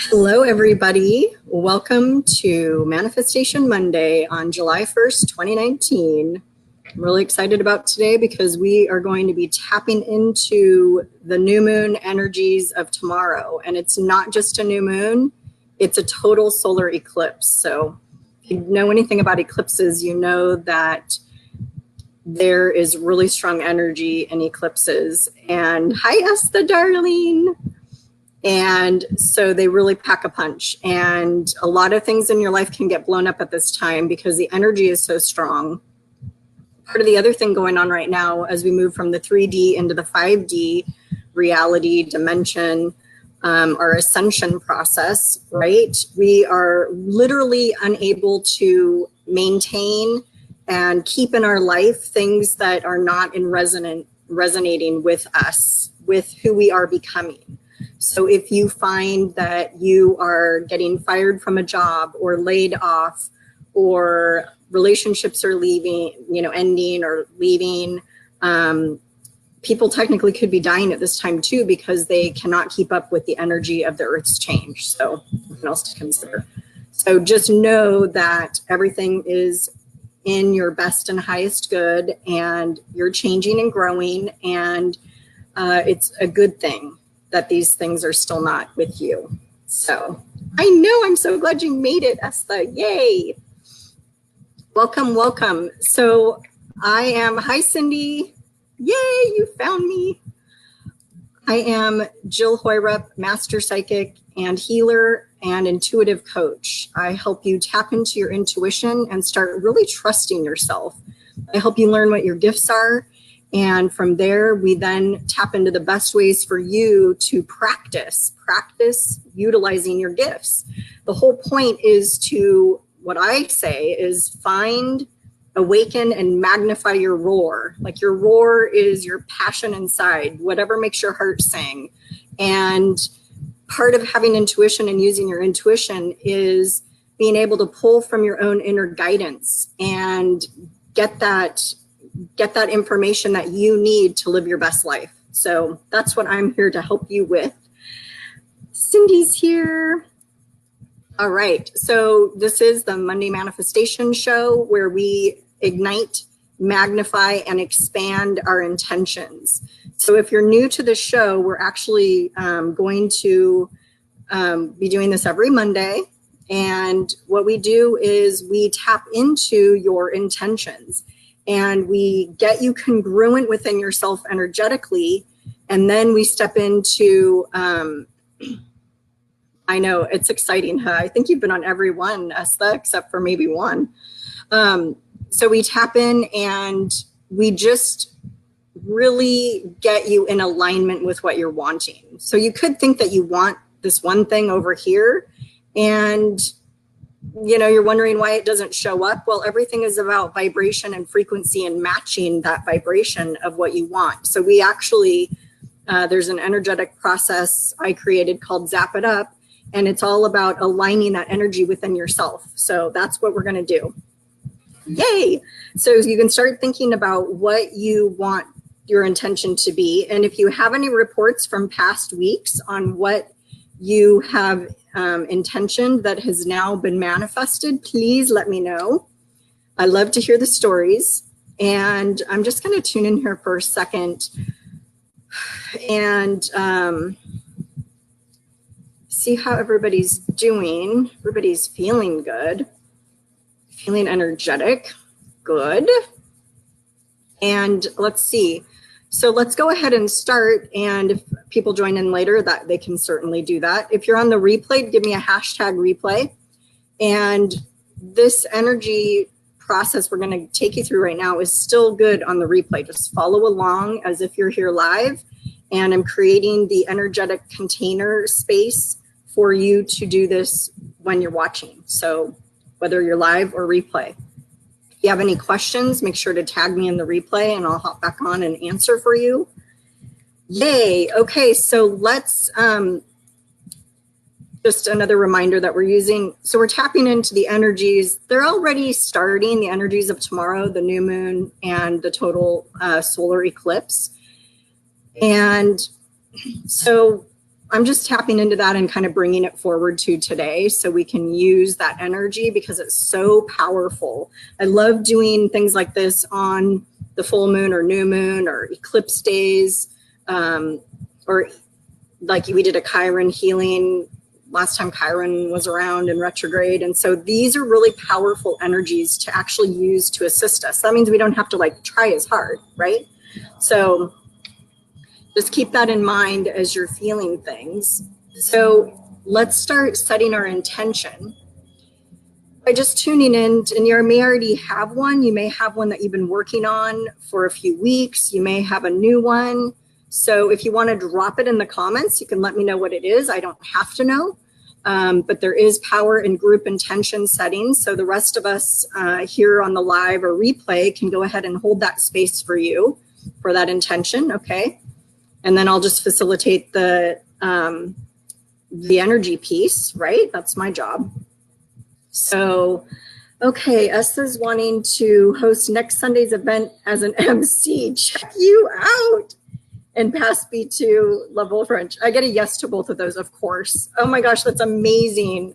Hello, everybody. Welcome to Manifestation Monday on July 1st, 2019. I'm really excited about today because we are going to be tapping into the new moon energies of tomorrow. And it's not just a new moon, it's a total solar eclipse. So if you know anything about eclipses, you know that there is really strong energy in eclipses. And hi, Esther, darling. And so they really pack a punch. And a lot of things in your life can get blown up at this time because the energy is so strong. Part of the other thing going on right now as we move from the 3D into the 5D reality dimension, our ascension process, right? We are literally unable to maintain and keep in our life things that are not resonating with us, with who we are becoming. So if you find that you are getting fired from a job or laid off, or relationships are ending or leaving, people technically could be dying at this time too because they cannot keep up with the energy of the Earth's change. So something else to consider. So just know that everything is in your best and highest good, and you're changing and growing, and it's a good thing that these things are still not with you. So I know, I'm so glad you made it, Esther. Yay. Welcome, welcome. So hi, Cindy. Yay, you found me. I am Jill Hoyrup, Master Psychic and Healer and Intuitive Coach. I help you tap into your intuition and start really trusting yourself. I help you learn what your gifts are. And from there, we then tap into the best ways for you to practice utilizing your gifts. The whole point is to, what I say is find, awaken, and magnify your roar. Like your roar is your passion inside, whatever makes your heart sing. And part of having intuition and using your intuition is being able to pull from your own inner guidance and get that information that you need to live your best life. So that's what I'm here to help you with. Cindy's here. All right, so this is the Monday Manifestation Show where we ignite, magnify, and expand our intentions. So if you're new to the show, we're actually going to be doing this every Monday. And what we do is we tap into your intentions. And we get you congruent within yourself energetically. And then we step into, I know it's exciting, huh? I think you've been on every one, Esther, except for maybe one. So we tap in and we just really get you in alignment with what you're wanting. So you could think that you want this one thing over here, and you're wondering why it doesn't show up. Well, everything is about vibration and frequency and matching that vibration of what you want. So we actually, there's an energetic process I created called ZAP IT UP, and it's all about aligning that energy within yourself. So that's what we're going to do. Yay. So you can start thinking about what you want your intention to be. And if you have any reports from past weeks on what you have intention that has now been manifested, please let me know. I love to hear the stories. And I'm just going to tune in here for a second and see how everybody's doing. Everybody's feeling good, feeling energetic, good. And let's see. So let's go ahead and start. And if people join in later, that they can certainly do that. If you're on the replay, give me a hashtag replay. And this energy process we're going to take you through right now is still good on the replay. Just follow along as if you're here live. And I'm creating the energetic container space for you to do this when you're watching. So whether you're live or replay. If you have any questions, make sure to tag me in the replay and I'll hop back on and answer for you. Yay. Okay, so let's, just another reminder that we're using. So we're tapping into the energies. They're already starting, the energies of tomorrow, the new moon and the total solar eclipse. And so I'm just tapping into that and kind of bringing it forward to today so we can use that energy because it's so powerful. I love doing things like this on the full moon or new moon or eclipse days, or like we did a Chiron healing last time Chiron was around in retrograde. And so these are really powerful energies to actually use to assist us. That means we don't have to like try as hard, right? So just keep that in mind as you're feeling things. So let's start setting our intention by just tuning in. And you may already have one. You may have one that you've been working on for a few weeks. You may have a new one. So if you want to drop it in the comments, you can let me know what it is. I don't have to know. But there is power in group intention settings. So the rest of us here on the live or replay can go ahead and hold that space for you for that intention, okay? And then I'll just facilitate the energy piece, right? That's my job. So, okay, Estha's wanting to host next Sunday's event as an MC. Check you out. And pass B2 level French. I get a yes to both of those, of course. Oh my gosh, that's amazing.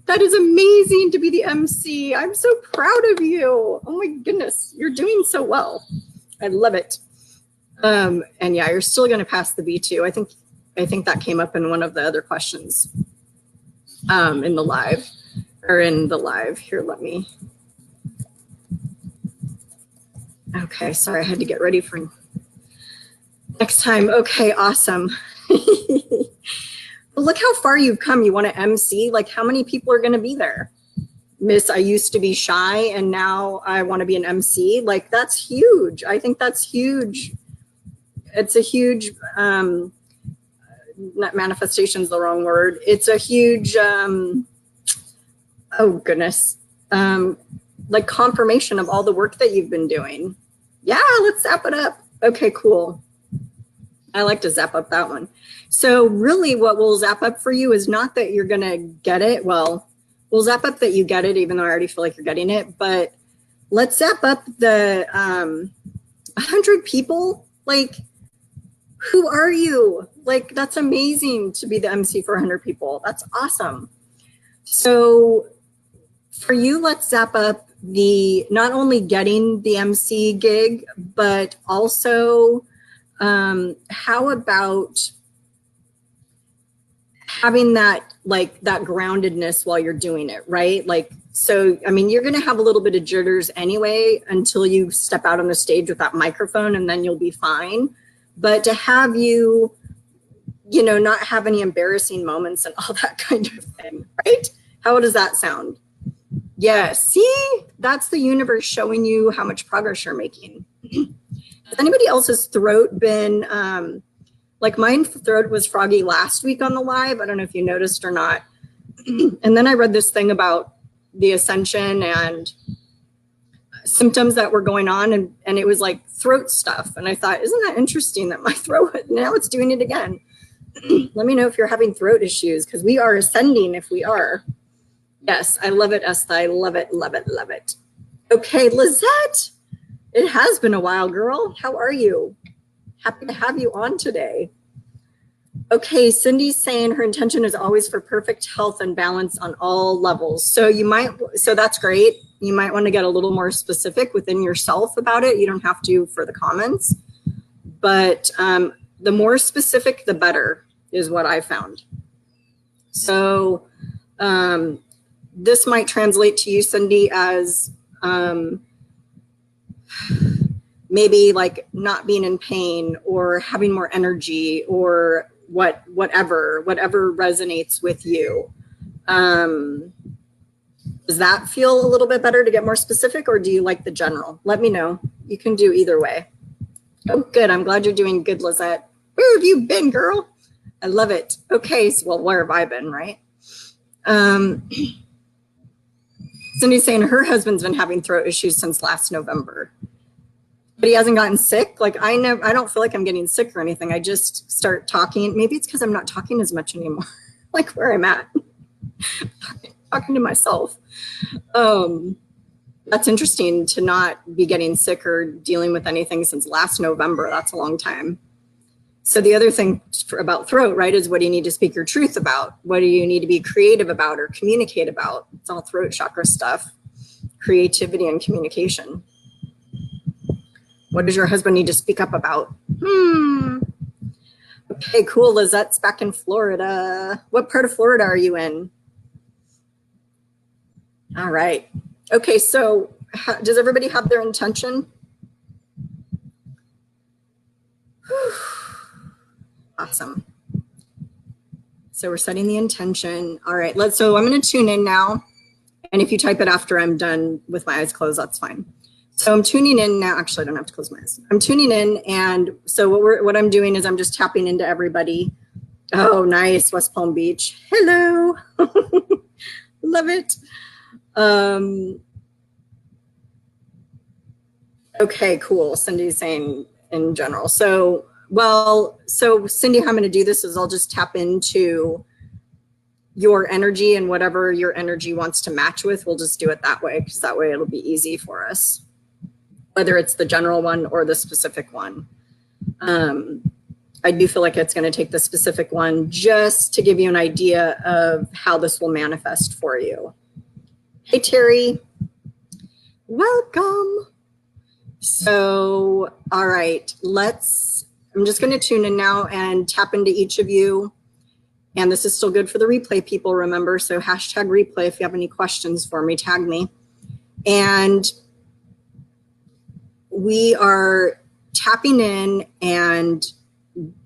That is amazing to be the MC. I'm so proud of you. Oh my goodness, you're doing so well. I love it. And yeah, you're still going to pass the B2. I think that came up in one of the other questions in the live. Here, let me. Okay, sorry, I had to get ready for next time. Okay, awesome. Well, look how far you've come. You want to MC? Like, how many people are going to be there? Miss, I used to be shy and now I want to be an MC. Like, that's huge. I think that's huge. It's a huge, not manifestation is the wrong word. It's a huge, oh goodness, like confirmation of all the work that you've been doing. Yeah, let's zap it up. Okay, cool. I like to zap up that one. So really what we'll zap up for you is not that you're going to get it. Well, we'll zap up that you get it, even though I already feel like you're getting it. But let's zap up the 100 people. Like, who are you? Like, that's amazing to be the MC for 100 people. That's awesome. So for you, let's zap up the not only getting the MC gig, but also how about having that, like, that groundedness while you're doing it, right? Like, so, I mean, you're going to have a little bit of jitters anyway until you step out on the stage with that microphone, and then you'll be fine. But to have you, you know, not have any embarrassing moments and all that kind of thing, right? How does that sound? Yeah, see, that's the universe showing you how much progress you're making. Has anybody else's throat been, like mine throat was froggy last week on the live. I don't know if you noticed or not. And then I read this thing about the ascension and symptoms that were going on, and it was like throat stuff. And I thought, isn't that interesting that my throat, now it's doing it again. Let me know if you're having throat issues, because we are ascending if we are. Yes, I love it, Estha. I love it, love it, love it. Okay, Lizette. It has been a while, girl. How are you? Happy to have you on today. Okay, Cindy's saying her intention is always for perfect health and balance on all levels. So so that's great. You might want to get a little more specific within yourself about it. You don't have to for the comments, but the more specific, the better is what I found. So this might translate to you, Cindy, as maybe like not being in pain or having more energy or whatever resonates with you. Does that feel a little bit better to get more specific, or do you like the general? Let me know. You can do either way. Oh, good. I'm glad you're doing good, Lizette. Where have you been, girl? I love it. Okay, so, well, where have I been, right? Cindy's saying her husband's been having throat issues since last November, but he hasn't gotten sick. Like, I don't feel like I'm getting sick or anything. I just start talking. Maybe it's because I'm not talking as much anymore, like where I'm at, talking to myself. That's interesting to not be getting sick or dealing with anything since last November. That's a long time. So the other thing about throat, right, is what do you need to speak your truth about? What do you need to be creative about or communicate about? It's all throat chakra stuff, creativity and communication. What does your husband need to speak up about? Okay, cool. Lizette's back in Florida. What part of Florida are you in? All right. Okay, so does everybody have their intention? Awesome. So we're setting the intention. All right, so I'm going to tune in now. And if you type it after I'm done with my eyes closed, that's fine. So I'm tuning in now. Actually, I don't have to close my eyes. I'm tuning in. And so what I'm doing is I'm just tapping into everybody. Oh, nice. West Palm Beach. Hello. Love it. Okay, cool. Cindy's saying in general. So Cindy, how I'm going to do this is I'll just tap into your energy, and whatever your energy wants to match with, we'll just do it that way, because that way it'll be easy for us, whether it's the general one or the specific one. I do feel like it's going to take the specific one just to give you an idea of how this will manifest for you. Hey, Terry. Welcome. So, all right, I'm just going to tune in now and tap into each of you. And this is still good for the replay people, remember. So hashtag replay if you have any questions for me, tag me. And we are tapping in and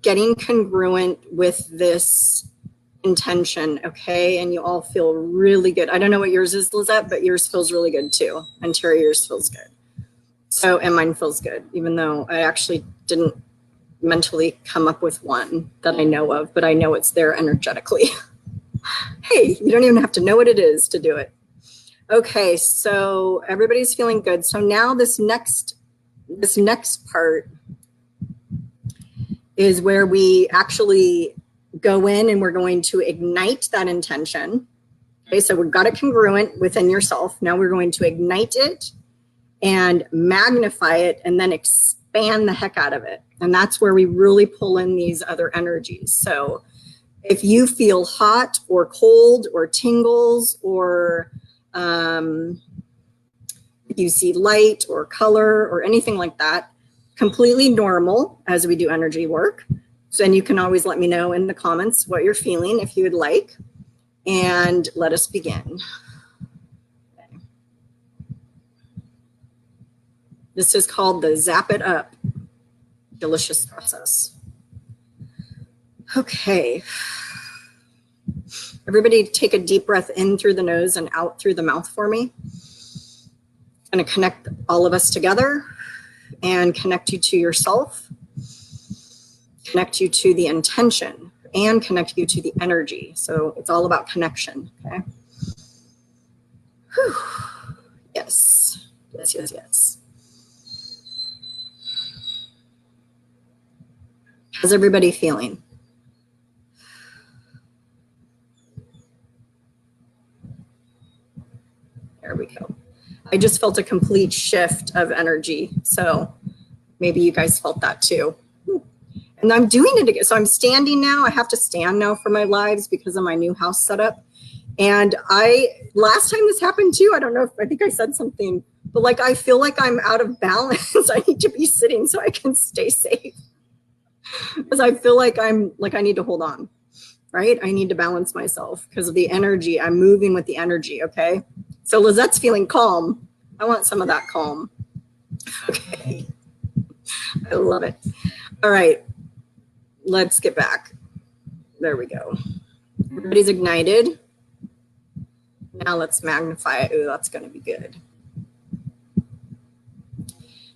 getting congruent with this intention, okay? And you all feel really good. I don't know what yours is, Lizette, but yours feels really good too. And Terry, yours feels good. So, and mine feels good, even though I actually didn't mentally come up with one that I know of, but I know it's there energetically. Hey, you don't even have to know what it is to do it. Okay, so everybody's feeling good. So now this next part is where we actually go in and we're going to ignite that intention. Okay, so we've got it congruent within yourself. Now we're going to ignite it and magnify it and then expand the heck out of it. And that's where we really pull in these other energies. So if you feel hot or cold or tingles, or if you see light or color or anything like that, completely normal as we do energy work. So then you can always let me know in the comments what you're feeling if you would like. And let us begin. Okay. This is called the ZAP IT UP delicious process. Okay. Everybody take a deep breath in through the nose and out through the mouth for me. I'm going to connect all of us together and connect you to yourself, connect you to the intention, and connect you to the energy. So it's all about connection, okay? Whew. Yes, yes, yes, yes. How's everybody feeling? There we go. I just felt a complete shift of energy. So maybe you guys felt that too. And I'm doing it again. So I'm standing now. I have to stand now for my lives because of my new house setup. And last time this happened too, I don't know if, I think I said something, but like, I feel like I'm out of balance. I need to be sitting so I can stay safe. Because I feel like I need to hold on, right? I need to balance myself because of the energy. I'm moving with the energy, okay? So Lizette's feeling calm. I want some of that calm. Okay. I love it. All right. Let's get back. There we go. Everybody's ignited. Now let's magnify it. Ooh, that's going to be good.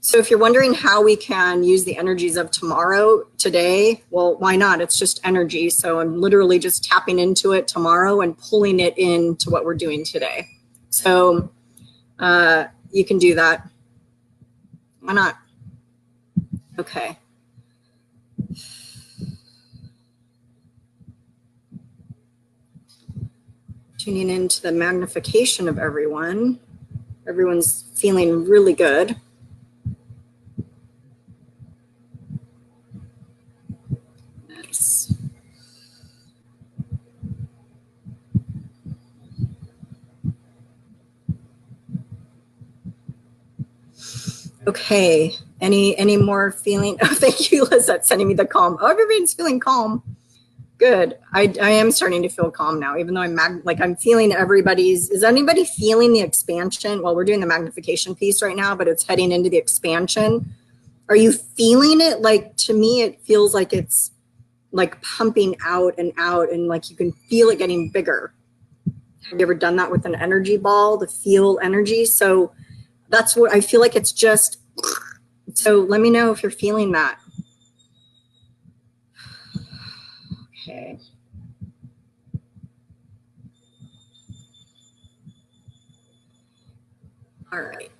So if you're wondering how we can use the energies of tomorrow, today, well, why not? It's just energy. So I'm literally just tapping into it tomorrow and pulling it into what we're doing today. So you can do that. Why not? Okay. Tuning into the magnification of everyone. Everyone's feeling really good. Nice. Okay, any more feeling? Oh, thank you, Lizette, sending me the calm. Oh, everybody's feeling calm. Good. I am starting to feel calm now, even though I'm feeling everybody's. Is anybody feeling the expansion? Well, we're doing the magnification piece right now, but it's heading into the expansion. Are you feeling it? Like, to me, it feels like it's like pumping out, and like you can feel it getting bigger. Have you ever done that with an energy ball to feel energy? So that's what I feel like. It's just, so let me know if you're feeling that. Okay. All right.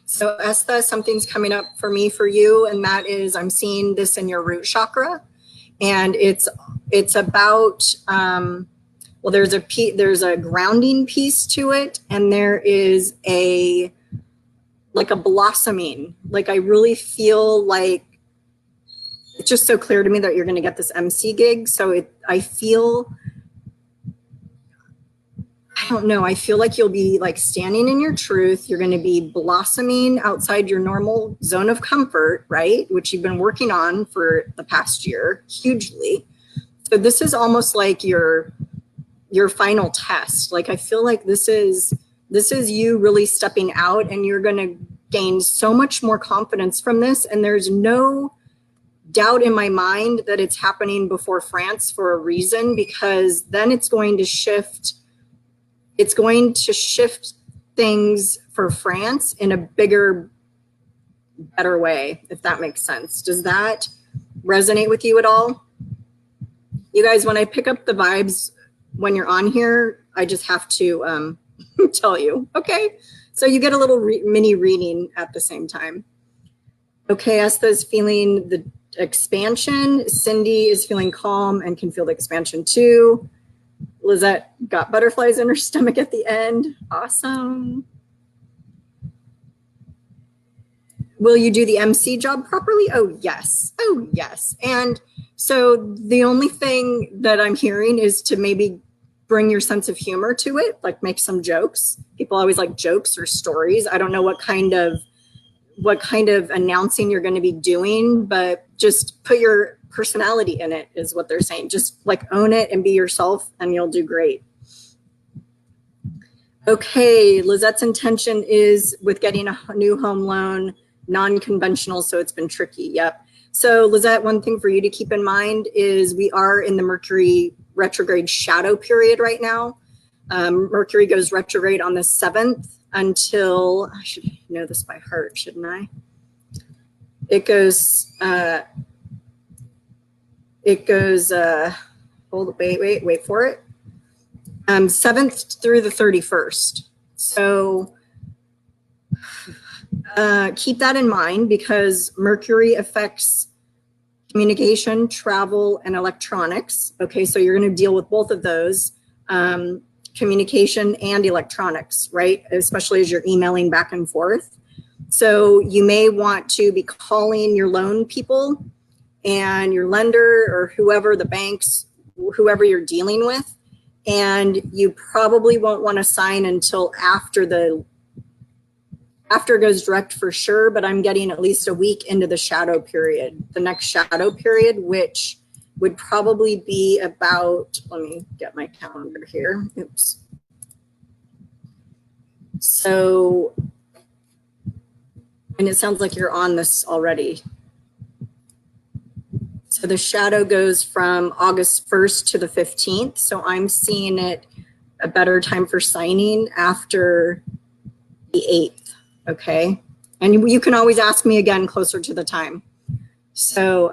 So Estha, something's coming up for me for you, and that is I'm seeing this in your root chakra, and it's about well, there's a grounding piece to it, and there is a blossoming. Like, I really feel like it's just so clear to me that you're going to get this MC gig. So I feel, I don't know, I feel like you'll be like standing in your truth. You're going to be blossoming outside your normal zone of comfort, right? Which you've been working on for the past year hugely. So this is almost like your final test. Like, I feel like this is you really stepping out, and you're going to gain so much more confidence from this. And there's no doubt in my mind that it's happening before France for a reason, because then it's going to shift things for France in a bigger, better way, if that makes sense. Does that resonate with you at all? You guys, when I pick up the vibes when you're on here, I just have to tell you, okay? So you get a little mini reading at the same time. Okay, Estha's feeling the expansion. Cindy is feeling calm and can feel the expansion too. Lizette got butterflies in her stomach at the end. Awesome. Will you do the MC job properly? Oh, yes. Oh, yes. And so the only thing that I'm hearing is to maybe bring your sense of humor to it, like make some jokes. People always like jokes or stories. I don't know what kind of announcing you're going to be doing, but just put your personality in it is what they're saying. Just like own it and be yourself, and you'll do great. Okay, Lizette's intention is with getting a new home loan, non-conventional, so it's been tricky. Yep. So Lizette, one thing for you to keep in mind is we are in the Mercury retrograde shadow period right now. Mercury goes retrograde on the 7th until, I should know this by heart, shouldn't I? It goes, wait for it. 7th through the 31st. So keep that in mind, because Mercury affects communication, travel, and electronics. Okay, so you're going to deal with both of those, communication and electronics, right? Especially as you're emailing back and forth. So you may want to be calling your loan people and your lender, or whoever, the banks, whoever you're dealing with. And you probably won't want to sign until after it goes direct for sure, but I'm getting at least a week into the shadow period, the next shadow period, which would probably be about, let me get my calendar here. Oops. So, and it sounds like you're on this already. So the shadow goes from August 1st to the 15th. So I'm seeing it a better time for signing after the 8th. Okay. And you can always ask me again closer to the time. So,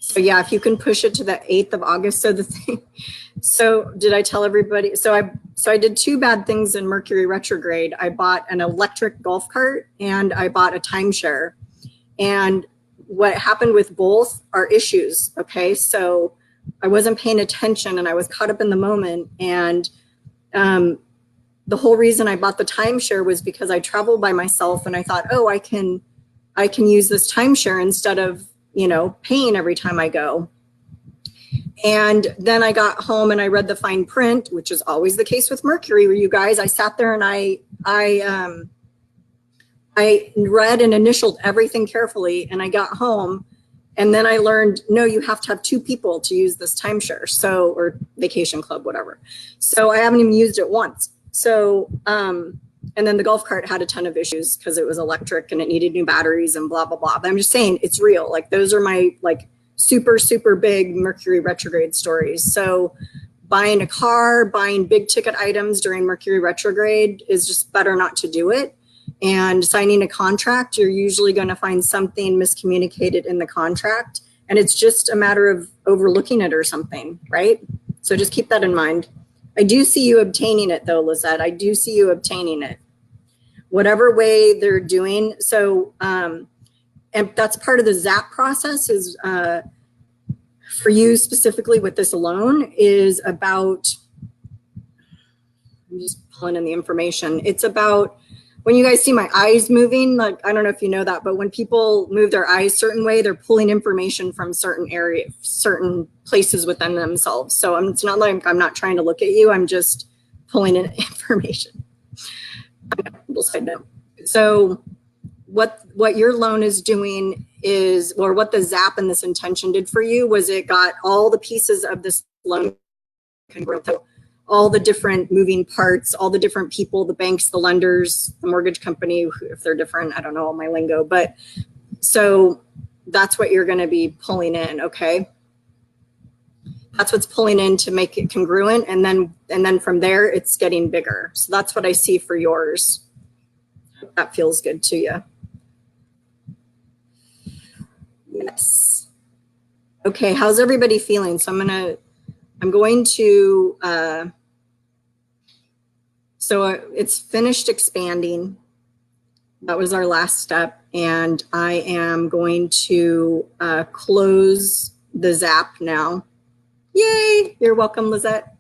so yeah, if you can push it to the 8th of August. So did I tell everybody? So I did two bad things in Mercury retrograde. I bought an electric golf cart and I bought a timeshare. And what happened with both are issues. Okay. So I wasn't paying attention and I was caught up in the moment. And the whole reason I bought the timeshare was because I travel by myself, and I thought, oh, I can use this timeshare instead of, you know, paying every time I go. And then I got home and I read the fine print, which is always the case with Mercury, where you guys, I sat there and I read and initialed everything carefully, and I got home and then I learned, no, you have to have 2 people to use this timeshare. So, or vacation club, whatever. So I haven't even used it once. So, and then the golf cart had a ton of issues because it was electric and it needed new batteries and blah, blah, blah. But I'm just saying it's real. Like those are my like super, super big Mercury retrograde stories. So buying a car, buying big ticket items during Mercury retrograde is just better not to do it. And signing a contract, you're usually going to find something miscommunicated in the contract. And it's just a matter of overlooking it or something, right? So just keep that in mind. I do see you obtaining it though, Lizette. I do see you obtaining it. Whatever way they're doing. So, and that's part of the ZAP process is for you specifically with this loan is about, I'm just pulling in the information. It's about, when you guys see my eyes moving, like, I don't know if you know that, but when people move their eyes certain way, they're pulling information from certain areas, certain places within themselves. So it's not like I'm not trying to look at you. I'm just pulling in information. Little side note. So what your loan is doing is, or what the ZAP and this intention did for you was it got all the pieces of this loan congruent. All the different moving parts, all the different people, the banks, the lenders, the mortgage company, if they're different, I don't know all my lingo, but so that's what you're going to be pulling in. Okay. That's what's pulling in to make it congruent. And then from there, it's getting bigger. So that's what I see for yours. That feels good to you. Yes. Okay. How's everybody feeling? So I'm going to, so it's finished expanding. That was our last step. And I am going to close the ZAP now. Yay, you're welcome, Lizette.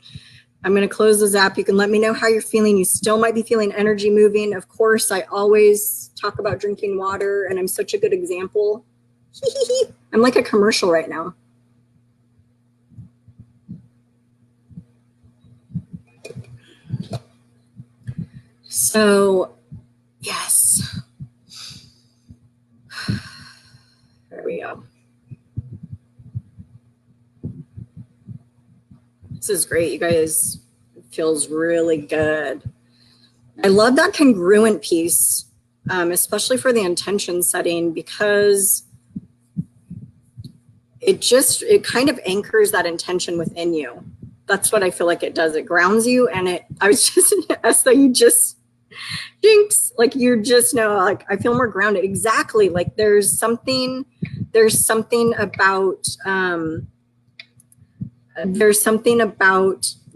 I'm going to close the ZAP. You can let me know how you're feeling. You still might be feeling energy moving. Of course, I always talk about drinking water, and I'm such a good example. I'm like a commercial right now. So, yes. There we go. This is great, you guys. It feels really good. I love that congruent piece, especially for the intention setting, because it kind of anchors that intention within you. That's what I feel like it does. It grounds you, and I was just so you just jinx, like you just know, like I feel more grounded. Exactly. Like there's something about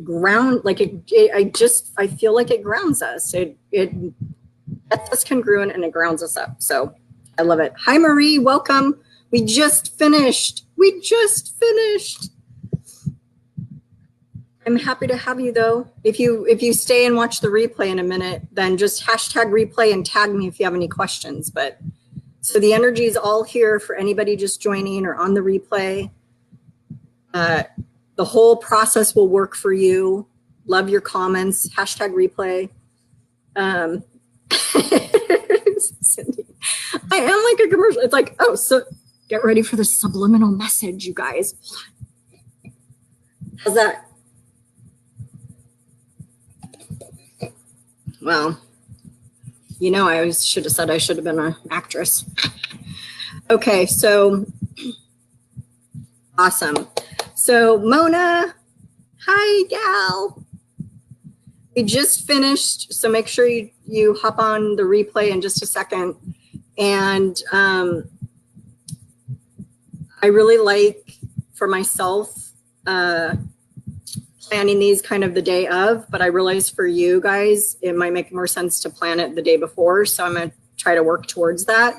ground, like I feel like it grounds us. It gets us congruent and it grounds us up. So I love it. Hi Marie, welcome. We just finished. I'm happy to have you though. If you stay and watch the replay in a minute, then just hashtag replay and tag me if you have any questions. But so the energy is all here for anybody just joining or on the replay. The whole process will work for you. Love your comments. Hashtag replay. Cindy, I am like a commercial. It's like, oh, so get ready for the subliminal message, you guys. Hold on. How's that? Well, you know, I should have said I should have been an actress. Okay, so awesome. So Mona, hi gal. We just finished, so make sure you hop on the replay in just a second. And I really like, for myself, planning these kind of the day of, but I realize for you guys, it might make more sense to plan it the day before. So I'm going to try to work towards that.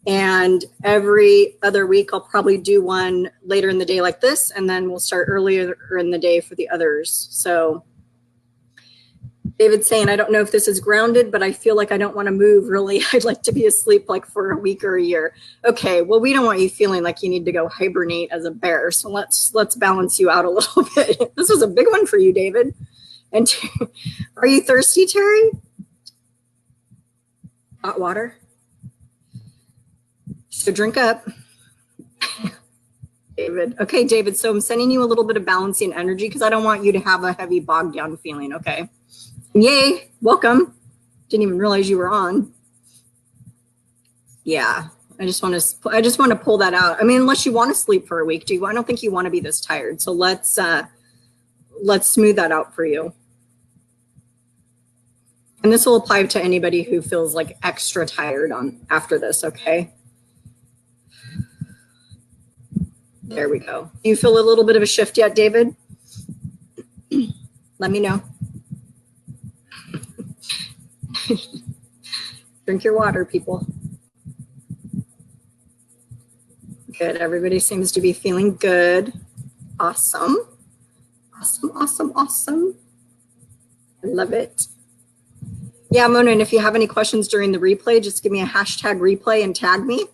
And every other week, I'll probably do one later in the day like this, and then we'll start earlier in the day for the others. So David's saying, I don't know if this is grounded, but I feel like I don't want to move really. I'd like to be asleep like for a week or a year. Okay, well, we don't want you feeling like you need to go hibernate as a bear. So let's balance you out a little bit. This was a big one for you, David. And are you thirsty, Terry? Hot water? So drink up. David. Okay, David, so I'm sending you a little bit of balancing energy because I don't want you to have a heavy bogged down feeling, okay? Yay, welcome. Didn't even realize you were on. Yeah, I just want to pull that out. I mean, unless you want to sleep for a week, do you? I don't think you want to be this tired. So let's smooth that out for you. And this will apply to anybody who feels like extra tired after this, okay? There we go. Do you feel a little bit of a shift yet, David? Let me know. Drink your water, people. Good. Everybody seems to be feeling good. Awesome. Awesome, awesome, awesome. I love it. Yeah, Mona, and if you have any questions during the replay, just give me a hashtag replay and tag me.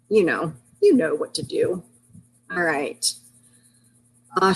You know what to do. All right. Awesome.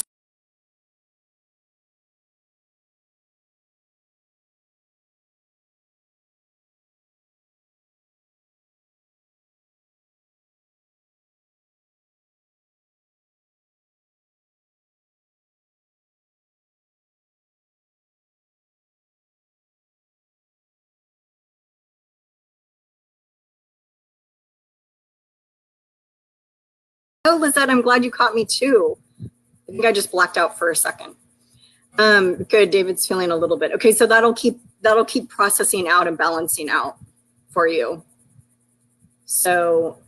Oh, Lizette, I'm glad you caught me too. I think I just blacked out for a second. Good, David's feeling a little bit. Okay, so that'll keep processing out and balancing out for you. So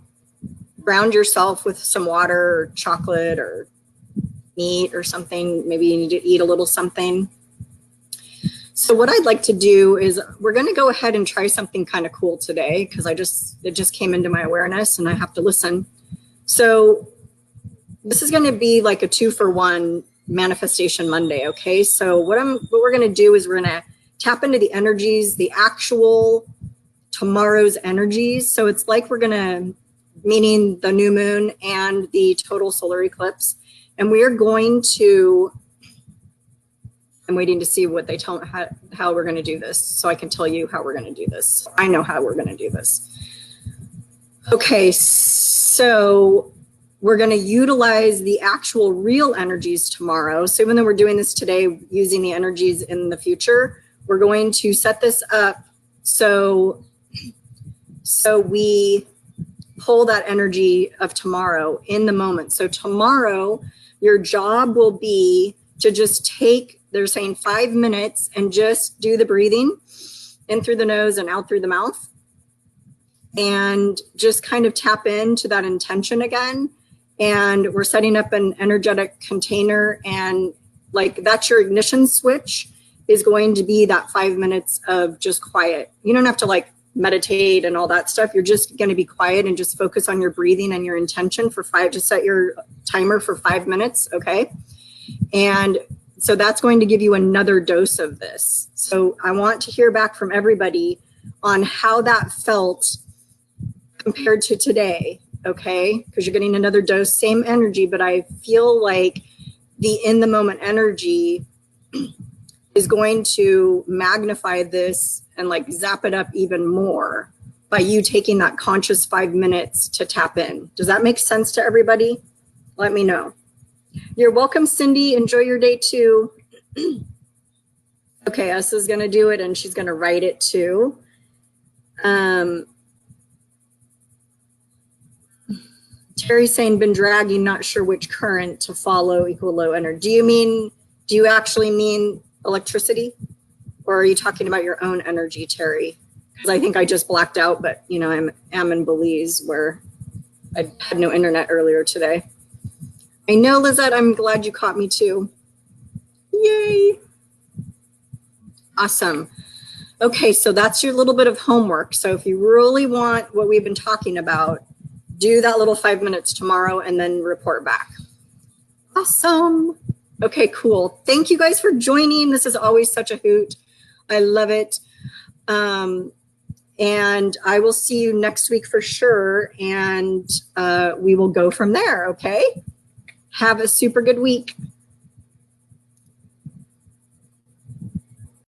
ground yourself with some water or chocolate or meat or something. Maybe you need to eat a little something. So what I'd like to do is we're going to go ahead and try something kind of cool today because it just came into my awareness and I have to listen. So this is going to be like a 2-for-1 manifestation Monday. Okay. So what we're going to do is we're going to tap into the energies, the actual tomorrow's energies. So it's like we're going to, meaning the new moon and the total solar eclipse. And we are going to, I'm waiting to see what they tell me how we're going to do this. So I can tell you how we're going to do this. I know how we're going to do this. Okay, so we're going to utilize the actual real energies tomorrow. So even though we're doing this today using the energies in the future, we're going to set this up so we pull that energy of tomorrow in the moment. So tomorrow, your job will be to just take, they're saying 5 minutes and just do the breathing in through the nose and out through the mouth. And just kind of tap into that intention again. And we're setting up an energetic container, and like that's your ignition switch is going to be that 5 minutes of just quiet. You don't have to like meditate and all that stuff. You're just going to be quiet and just focus on your breathing and your intention for just set your timer for 5 minutes. Okay. And so that's going to give you another dose of this. So I want to hear back from everybody on how that felt compared to today, okay? Because you're getting another dose, same energy, but I feel like the in the moment energy is going to magnify this and like zap it up even more by you taking that conscious 5 minutes to tap in. Does that make sense to everybody? Let me know. You're welcome, Cindy. Enjoy your day too. Okay, us is gonna do it and she's gonna write it too. Terry's saying, been dragging, not sure which current to follow, equal low energy. Do you actually mean electricity? Or are you talking about your own energy, Terry? Because I think I just blacked out, but you know, I'm in Belize where I had no internet earlier today. I know, Lizette, I'm glad you caught me too. Yay. Awesome. Okay, so that's your little bit of homework. So if you really want what we've been talking about, do that little 5 minutes tomorrow and then report back. Awesome. Okay, cool. Thank you guys for joining. This is always such a hoot. I love it. And I will see you next week for sure. And we will go from there. Okay. Have a super good week.